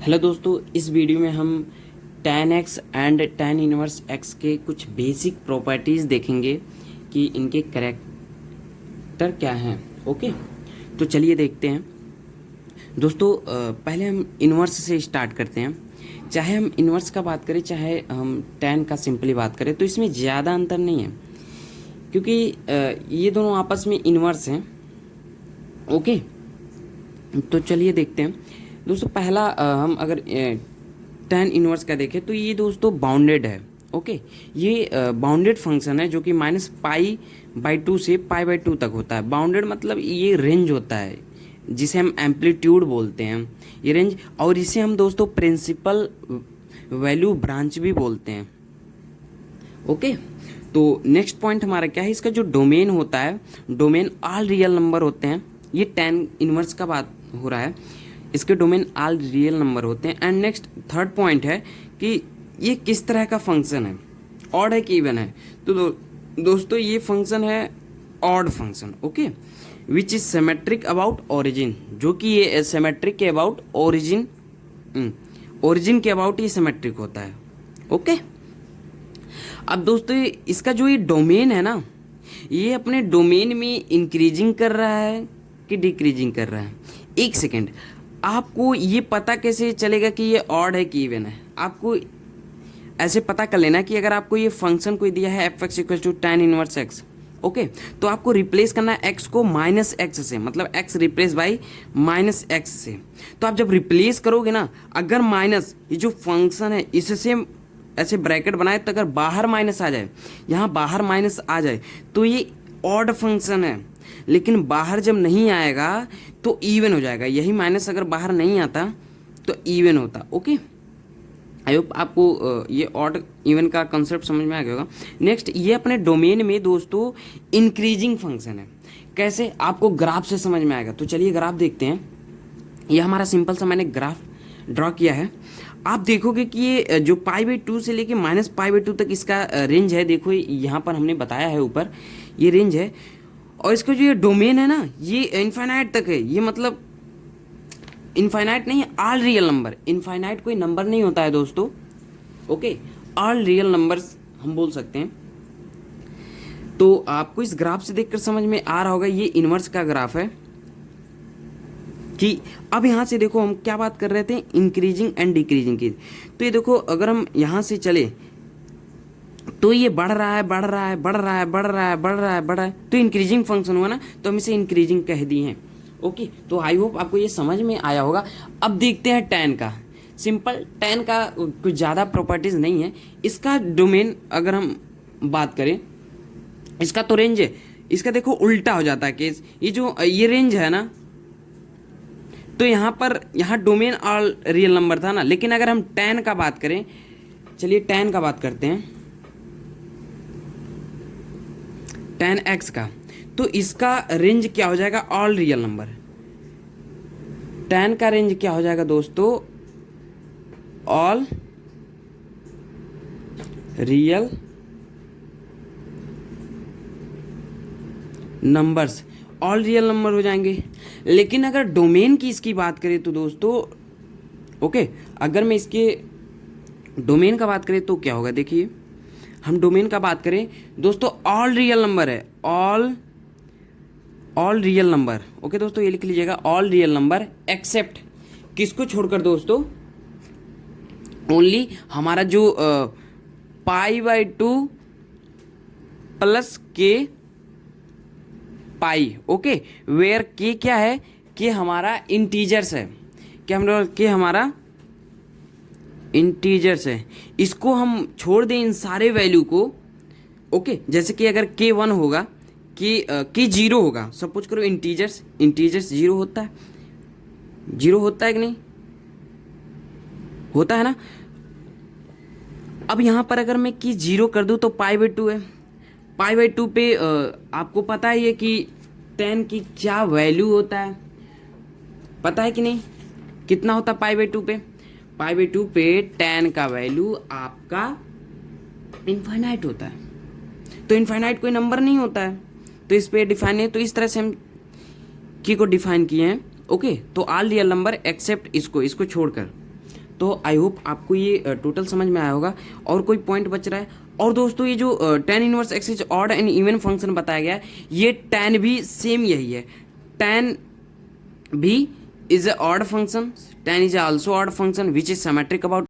Hello दोस्तों, इस video में हम tan x and tan inverse x के कुछ बेसिक प्रॉपर्टीज़ देखेंगे कि इनके करेक्टर क्या हैं। ओके, तो चलिए देखते हैं दोस्तों। पहले हम इनवर्स से स्टार्ट करते हैं। चाहे हम इनवर्स का बात करें, चाहे हम tan का सिंपली बात करें, तो इसमें ज़्यादा अंतर नहीं है क्योंकि ये दोनों आपस में इनवर्स हैं। ओके, तो चलिए देखते हैं दोस्तों। पहला हम अगर tan इनवर्स का देखें तो ये दोस्तों बाउंडेड है। ओके, ये बाउंडेड फंक्शन है जो कि -π/2 से π/2 तक होता है। बाउंडेड मतलब ये रेंज होता है जिसे हम एम्पलीट्यूड बोलते हैं, ये रेंज। और इसे हम दोस्तों प्रिंसिपल वैल्यू ब्रांच भी बोलते हैं। ओके, तो नेक्स्ट पॉइंट हमारा क्या है, इसका जो डोमेन होता है, डोमेन ऑल रियल नंबर होते हैं। ये tan इनवर्स का बात हो रहा है, इसके डोमेन ऑल रियल नंबर होते हैं। एंड नेक्स्ट थर्ड पॉइंट है कि ये किस तरह का फंक्शन है, ऑड है कि इवन है। तो दोस्तों ये फंक्शन है odd function. Okay, which is symmetric about origin, जो कि ये सिमेट्रिक के अबाउट ओरिजिन, ओरिजिन के अबाउट ये सिमेट्रिक होता है। ओके, अब दोस्तों इसका जो ये डोमेन है ना, ये अपने डोमेन में इंक्रीजिंग कर रहा है कि डिक्रीजिंग कर रहा है। एक सेकेंड, आपको ये पता कैसे चलेगा कि ये ऑड है कि इवन है? आपको ऐसे पता कर लेना कि अगर आपको ये फंक्शन कोई दिया है f(x) = tan inverse x, okay, तो आपको रिप्लेस करना है x को -x से, मतलब x रिप्लेस बाई -x से। तो आप जब रिप्लेस करोगे ना, अगर माइनस ये जो फंक्शन है इससे ऐसे ब्रैकेट बनाए, तो अगर बाहर माइनस आ जाए, यहाँ बाहर माइनस आ जाए तो ये ऑड फंक्शन है। लेकिन बाहर जब नहीं आएगा तो इवन हो जाएगा। यही माइनस अगर बाहर नहीं आता तो इवन होता। ओके, आई होप आपको ये ऑड इवन का कंसेप्ट समझ में आ गया होगा। नेक्स्ट, ये अपने डोमेन में दोस्तों इंक्रीजिंग फंक्शन है। कैसे, आपको ग्राफ से समझ में आएगा। तो चलिए ग्राफ देखते हैं। ये हमारा सिंपल सा मैंने ग्राफ ड्रॉ किया है। आप देखोगे कि ये जो π/2 से लेके -π/2 तक इसका रेंज है। देखो यहाँ पर हमने बताया है, ऊपर ये रेंज है। और इसका जो ये डोमेन है ना, ये इनफाइनाइट तक है। ये मतलब इनफाइनाइट नहीं है, ऑल रियल नंबर। इनफाइनाइट कोई नंबर नहीं होता है दोस्तों। ओके, ऑल रियल नंबर्स हम बोल सकते हैं। तो आपको इस ग्राफ से देखकर समझ में आ रहा होगा, ये इनवर्स का ग्राफ है। कि अब यहाँ से देखो हम क्या बात कर रहे थे, इंक्रीजिंग एंड डिक्रीजिंग की। तो ये देखो, अगर हम यहाँ से चले तो ये बढ़ रहा है, बढ़ रहा है, बढ़ रहा है, बढ़ रहा है, बढ़ रहा है, बढ़ रहा है, तो इंक्रीजिंग फंक्शन हुआ ना, तो हम इसे इंक्रीजिंग कह दिए हैं। ओके, तो आई होप आपको ये समझ में आया होगा। अब देखते हैं tan का। सिंपल, tan का कुछ ज़्यादा प्रॉपर्टीज़ नहीं है। इसका डोमेन अगर हम बात करें, इसका तो रेंज है, इसका देखो उल्टा हो जाता है केस। ये जो ये रेंज है ना, तो यहाँ पर यहाँ डोमेन ऑल रियल नंबर था ना, लेकिन अगर हम tan का बात करें, चलिए tan का बात करते हैं, tan x का, तो इसका रेंज क्या हो जाएगा, ऑल रियल नंबर। tan का रेंज क्या हो जाएगा दोस्तों, all real numbers, all real number हो जाएंगे। लेकिन अगर डोमेन की इसकी बात करें तो दोस्तों, ओके, अगर मैं इसके डोमेन का बात करें तो क्या होगा, देखिए हम डोमेन का बात करें दोस्तों, ऑल रियल नंबर है, ऑल रियल नंबर। ओके दोस्तों, ये लिख लीजिएगा, ऑल रियल नंबर एक्सेप्ट किसको छोड़कर दोस्तों, ओनली हमारा जो π/2 + k पाई। ओके, वेयर के क्या है, के हमारा इंटीजर्स है। क्या हम लोग के हमारा इंटीजर्स है, इसको हम छोड़ दें इन सारे वैल्यू को। ओके, जैसे कि अगर k1 होगा, के 0 होगा, सपोज करो इंटीजर्स 0 होता है, 0 होता है कि नहीं होता है ना। अब यहाँ पर अगर मैं की 0 कर दूँ तो π/2 है। π/2 पे आपको पता ही है कि tan की क्या वैल्यू होता है, पता है कि नहीं, कितना होता है π/2 पे? π/2 पे tan का वैल्यू आपका इनफाइनाइट होता है। तो इनफाइनाइट कोई नंबर नहीं होता है, तो इस पे डिफाइन है। तो इस तरह से हम की को डिफाइन किए हैं। ओके, तो ऑल रियल नंबर एक्सेप्ट इसको छोड़कर। तो आई होप आपको ये टोटल समझ में आया होगा। और कोई पॉइंट बच रहा है? और दोस्तों ये जो tan inverse x is odd and even function बताया गया है, ये tan भी सेम यही है। tan भी is a odd function, tan is also odd function which is symmetric about